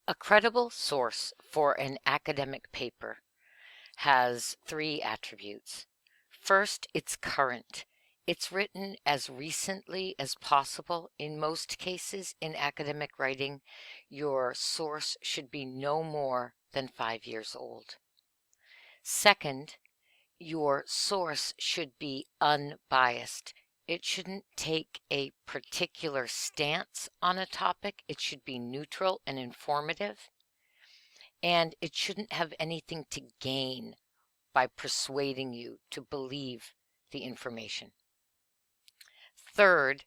A credible source for an academic paper has three attributes. First, it's current. It's written as recently as possible. In most cases in academic writing, your source should be no more than 5 years old. Second, your source should be unbiased. It shouldn't take a particular stance on a topic. It should be neutral and informative. And it shouldn't have anything to gain by persuading you to believe the information. Third,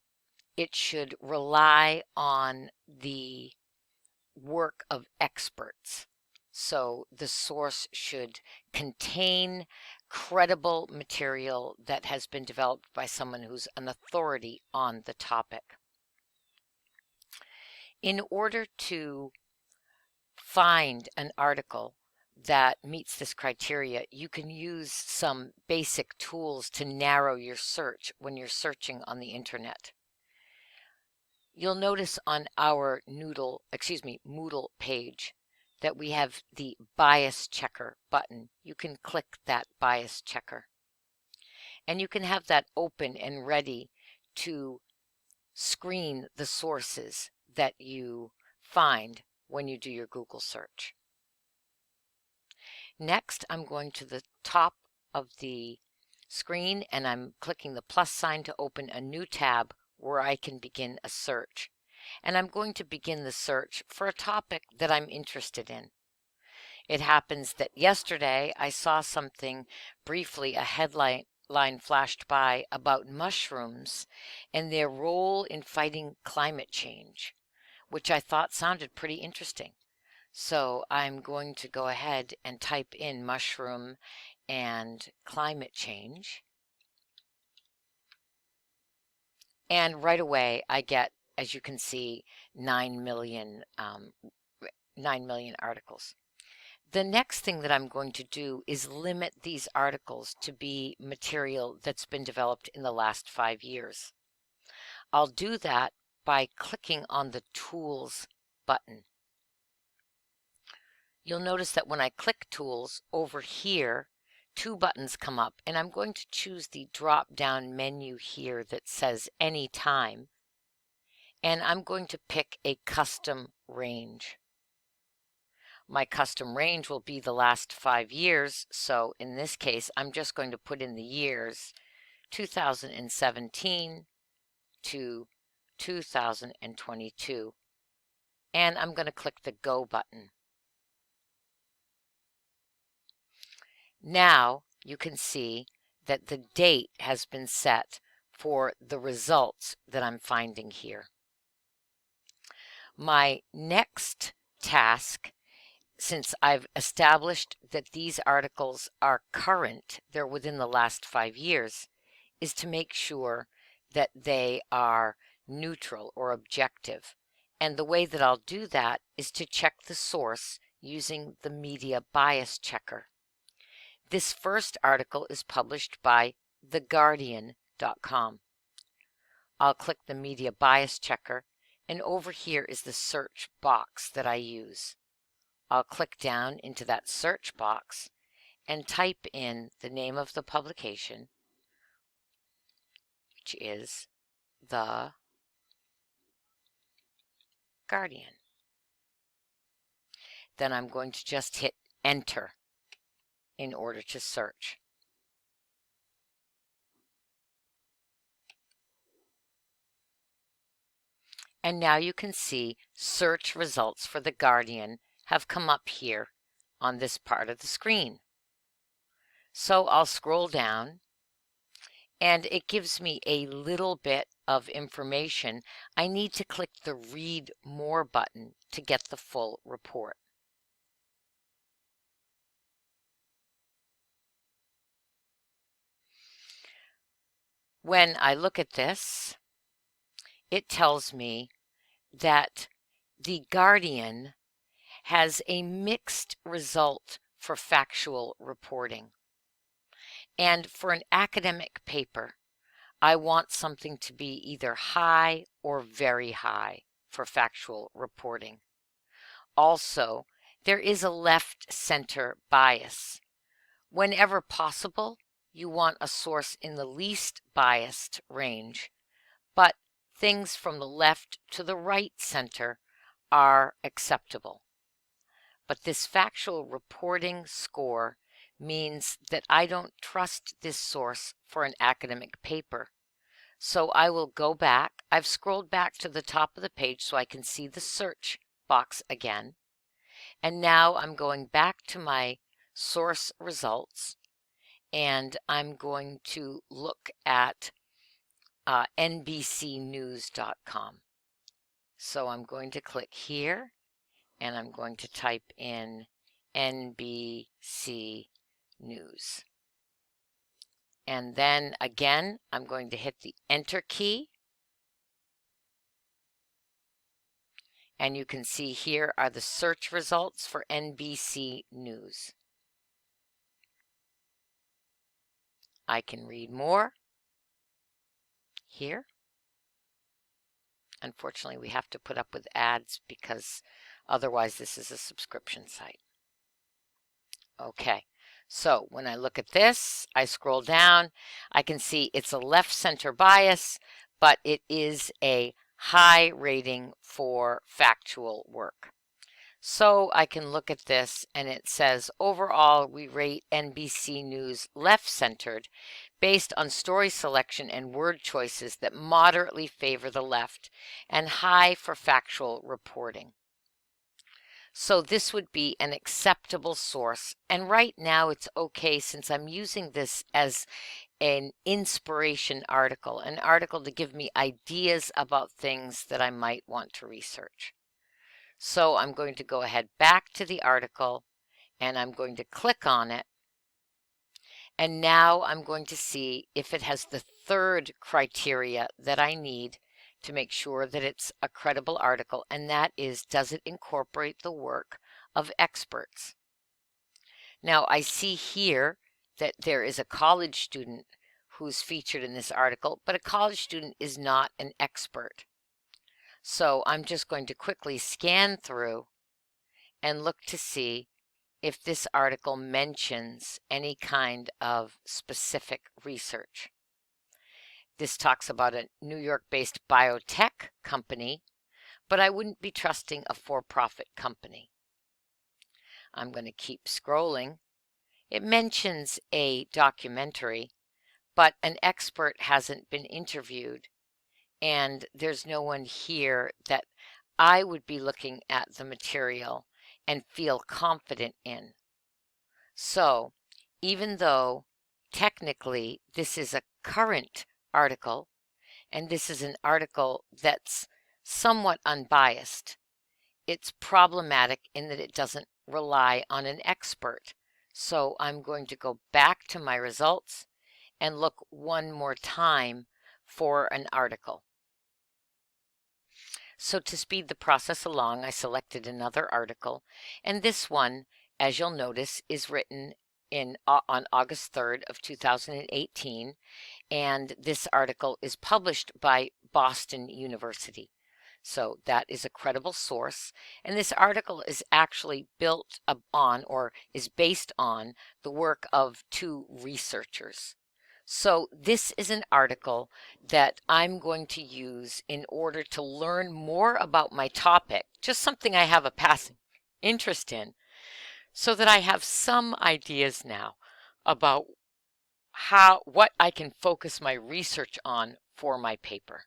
it should rely on the work of experts. So the source should contain credible material that has been developed by someone who's an authority on the topic. In order to find an article that meets this criteria, you can use some basic tools to narrow your search when you're searching on the internet. You'll notice on our Moodle page that we have the bias checker button. You can click that bias checker. And you can have that open and ready to screen the sources that you find when you do your Google search. Next, I'm going to the top of the screen and I'm clicking the plus sign to open a new tab where I can begin a search. And I'm going to begin the search for a topic that I'm interested in. It happens that yesterday I saw something briefly, a headline flashed by about mushrooms and their role in fighting climate change, which I thought sounded pretty interesting. So I'm going to go ahead and type in mushroom and climate change. And right away I get, as you can see, 9 million articles. The next thing that I'm going to do is limit these articles to be material that's been developed in the last 5 years. I'll do that by clicking on the Tools button. You'll notice that when I click Tools over here, two buttons come up, and I'm going to choose the drop-down menu here that says Anytime, and I'm going to pick a custom range. My custom range will be the last 5 years, so in this case I'm just going to put in the years 2017 to 2022, and I'm going to click the Go button. Now you can see that the date has been set for the results that I'm finding here. My next task, since I've established that these articles are current, they're within the last 5 years, is to make sure that they are neutral or objective. And the way that I'll do that is to check the source using the media bias checker. This first article is published by theguardian.com. I'll click the media bias checker, and over here is the search box that I use. I'll click down into that search box and type in the name of the publication, which is The Guardian. Then I'm going to just hit Enter in order to search. And now you can see search results for The Guardian have come up here on this part of the screen. So I'll scroll down and it gives me a little bit of information. I need to click the Read More button to get the full report. When I look at this, it tells me that The Guardian has a mixed result for factual reporting. And for an academic paper, I want something to be either high or very high for factual reporting. Also, there is a left center bias. Whenever possible, you want a source in the least biased range, but things from the left to the right center are acceptable. But this factual reporting score means that I don't trust this source for an academic paper. So I will go back. I've scrolled back to the top of the page so I can see the search box again. And now I'm going back to my source results, and I'm going to look at NBCnews.com. So I'm going to click here, and I'm going to type in NBC News. And then again, I'm going to hit the Enter key. And you can see here are the search results for NBC News. I can read more here. Unfortunately, we have to put up with ads because otherwise this is a subscription site. Okay, so when I look at this, I scroll down, I can see it's a left center bias, but it is a high rating for factual work. So I can look at this and it says, overall, we rate NBC News left-centered based on story selection and word choices that moderately favor the left and high for factual reporting. So this would be an acceptable source. And right now it's okay since I'm using this as an inspiration article, an article to give me ideas about things that I might want to research. So I'm going to go ahead back to the article and I'm going to click on it. And now I'm going to see if it has the third criteria that I need to make sure that it's a credible article, and that is, does it incorporate the work of experts? Now I see here that there is a college student who's featured in this article, but a college student is not an expert. So I'm just going to quickly scan through and look to see if this article mentions any kind of specific research. This talks about a New York-based biotech company, but I wouldn't be trusting a for-profit company. I'm going to keep scrolling. It mentions a documentary, but an expert hasn't been interviewed, and there's no one here that I would be looking at the material and feel confident in. So, even though technically this is a current article, and this is an article that's somewhat unbiased, it's problematic in that it doesn't rely on an expert. So I'm going to go back to my results and look one more time for an article. So to speed the process along, I selected another article, and this one, as you'll notice, is written on August 3rd of 2018, and this article is published by Boston University. So that is a credible source, and this article is actually built upon or is based on the work of two researchers. So this is an article that I'm going to use in order to learn more about my topic, just something I have a passing interest in, so that I have some ideas now about what I can focus my research on for my paper.